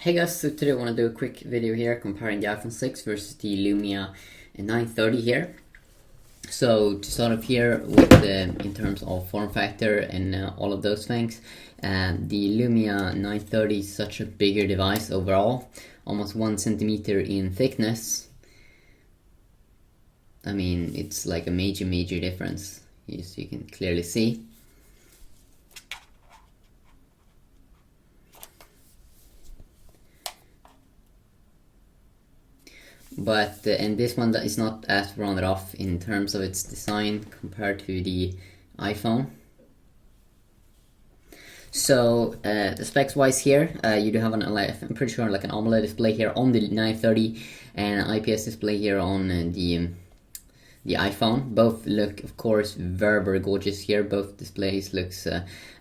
Hey guys, so today I want to do a quick video here comparing the iPhone 6 versus the Lumia 930 here. So to start off here with in terms of form factor and all of those things, the Lumia 930 is such a bigger device overall, almost 1 centimeter in thickness. I mean, it's like a major difference, as you can clearly see. But and this one is not as rounded off in terms of its design compared to the iPhone. So the specs wise here, you do have an I'm pretty sure like an AMOLED display here on the 930 and an IPS display here on the iPhone. Both look, of course, very gorgeous here. Both displays looks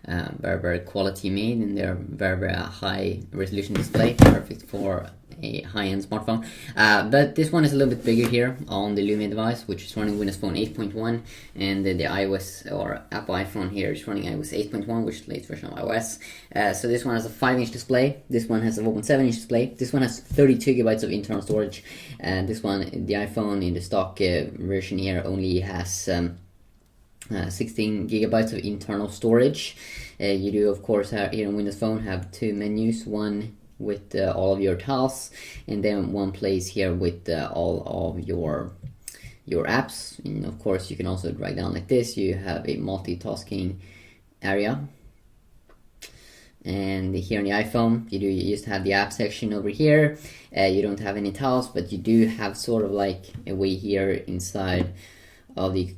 very quality made, and they're very high resolution display, perfect for a high-end smartphone. But this one is a little bit bigger here on the Lumia device, which is running Windows Phone 8.1, and the iOS or Apple iPhone here is running iOS 8.1, which is the latest version of iOS. So this one has a 5-inch display. This one has a 1.7-inch display. This one has 32 gigabytes of internal storage, and this one, the iPhone in the stock version here, only has 16 gigabytes of internal storage. You do, of course, have, here on Windows Phone, have 2 menus, one with all of your tasks, and then one place here with all of your apps. And of course, you can also drag down like this. You have a multitasking area. And here on the iPhone, you just have the app section over here. You don't have any tasks, but you do have sort of like a way here inside of the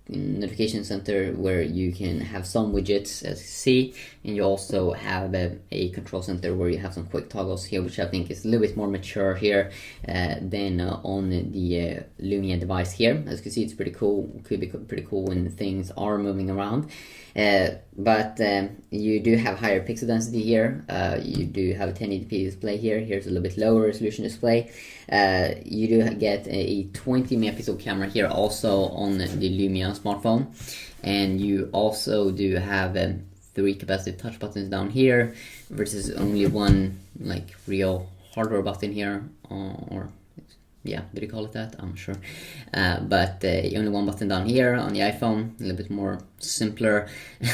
notification center where you can have some widgets, as you see, and you also have a control center where you have some quick toggles here, which I think is a little bit more mature here than on the Lumia device here. As you can see, it's pretty cool. Could be pretty cool when things are moving around. But you do have higher pixel density here. You do have a 1080p display here. Here's a little bit lower resolution display. You do get a 20 megapixel camera here also on the Lumia smartphone, and you also do have 3 capacitive touch buttons down here versus only one like real hardware button here, or yeah, did you call it that? I'm not sure. But only one button down here on the iPhone, a little bit more simpler.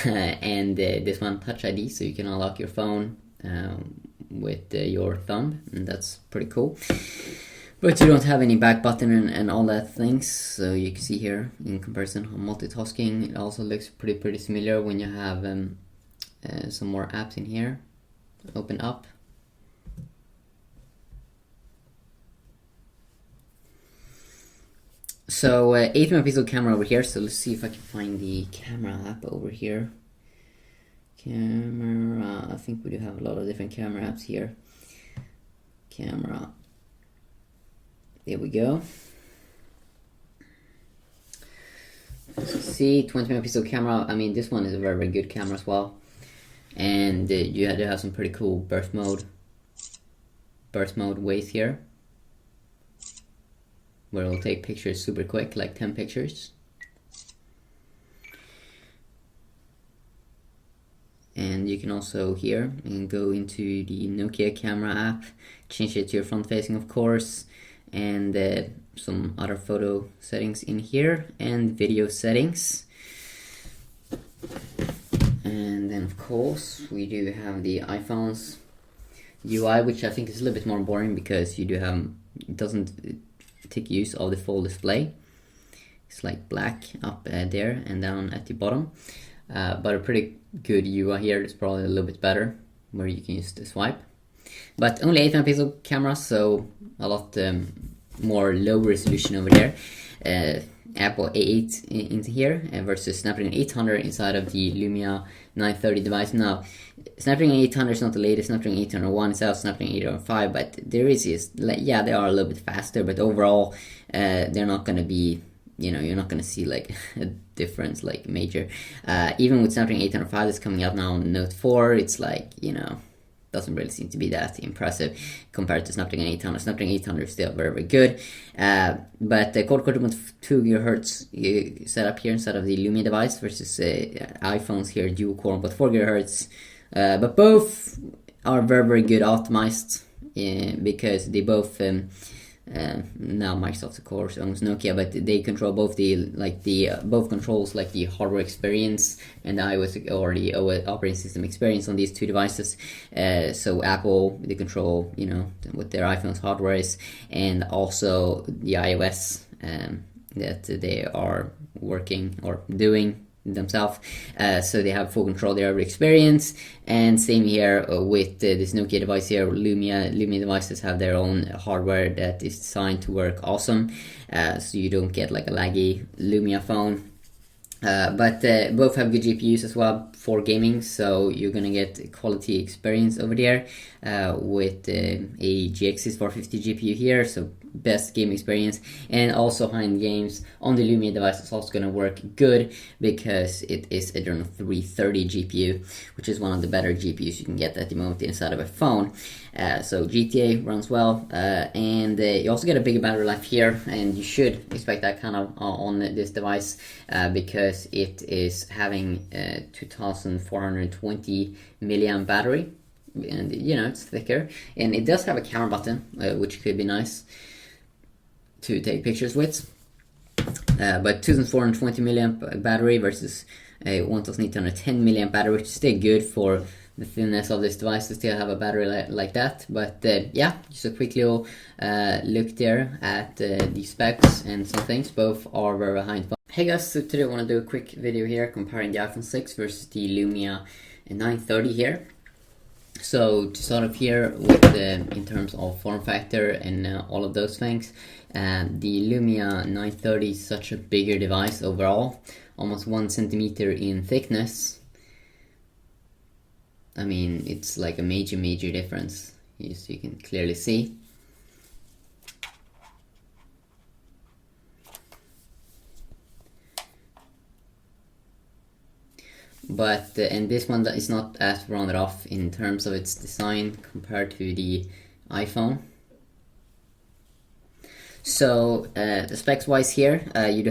And this one, Touch ID, so you can unlock your phone with your thumb, and that's pretty cool. But you don't have any back button and all that things, so you can see here in comparison on multitasking, it also looks pretty similar when you have some more apps in here. Open up. So 8 megapixel camera over here, so let's see if I can find the camera app over here. Camera, I think we do have a lot of different camera apps here. Camera, there we go. See, 20 megapixel camera. I mean, this one is a very good camera as well, and you do have some pretty cool burst mode ways here, where it'll take pictures super quick, like 10 pictures. And you can also here go into the Nokia camera app, change it to your front facing, of course, and some other photo settings in here, and video settings. And then of course we do have the iPhone's UI, which I think is a little bit more boring because you do have, it doesn't take use of the full display. It's like black up there and down at the bottom, but a pretty good UI here. It's probably a little bit better where you can use the swipe, but only 8 megapixel camera, so a lot more low resolution over there. Apple A8 into here versus Snapdragon 800 inside of the Lumia 930 device. Now, Snapdragon 800 is not the latest. Snapdragon 801 is out, Snapdragon 805, but there is like, yeah, they are a little bit faster, but overall they're not going to be, you know, you're not going to see like a difference like major. Even with Snapdragon 805 that's coming out now on Note 4, it's like, you know, doesn't really seem to be that impressive compared to Snapdragon 800. Snapdragon 800 is still very good, but the quad-core 2.2 GHz setup here inside of the Lumia device versus iPhones here dual-core 1.4 GHz, but both are very good optimized because they both now Microsoft of course owns Nokia, but they control both both controls like the hardware experience and the iOS or the operating system experience on these two devices. So Apple, they control what their iPhone's hardware is, and also the iOS that they are working or doing themselves, so they have full control of their experience. And same here with this Nokia device here, Lumia devices have their own hardware that is designed to work awesome, so you don't get like a laggy Lumia phone. But both have good GPUs as well for gaming, so you're gonna get quality experience over there with a GX 450 GPU here, so best game experience. And also high-end games on the Lumia device is also gonna work good because it is a Adreno 330 GPU, which is one of the better GPUs you can get at the moment inside of a phone. So GTA runs well, and you also get a bigger battery life here, and you should expect that kind of on this device because it is having 2420 milliamp battery, and it's thicker, and it does have a camera button, which could be nice to take pictures with. But 2420 milliamp battery versus a 1810 milliamp battery, which is still good for the thinness of this device to still have a battery like that. But yeah, just a quick little look there at the specs and some things. Both are very high. Hey guys, so today I want to do a quick video here comparing the iPhone 6 versus the Lumia 930 here. So to start off here with in terms of form factor and all of those things, the Lumia 930 is such a bigger device overall, almost 1 centimeter in thickness. I mean, it's like a major difference, as you can clearly see. But and this one is not as rounded off in terms of its design compared to the iPhone. So the specs wise here, you do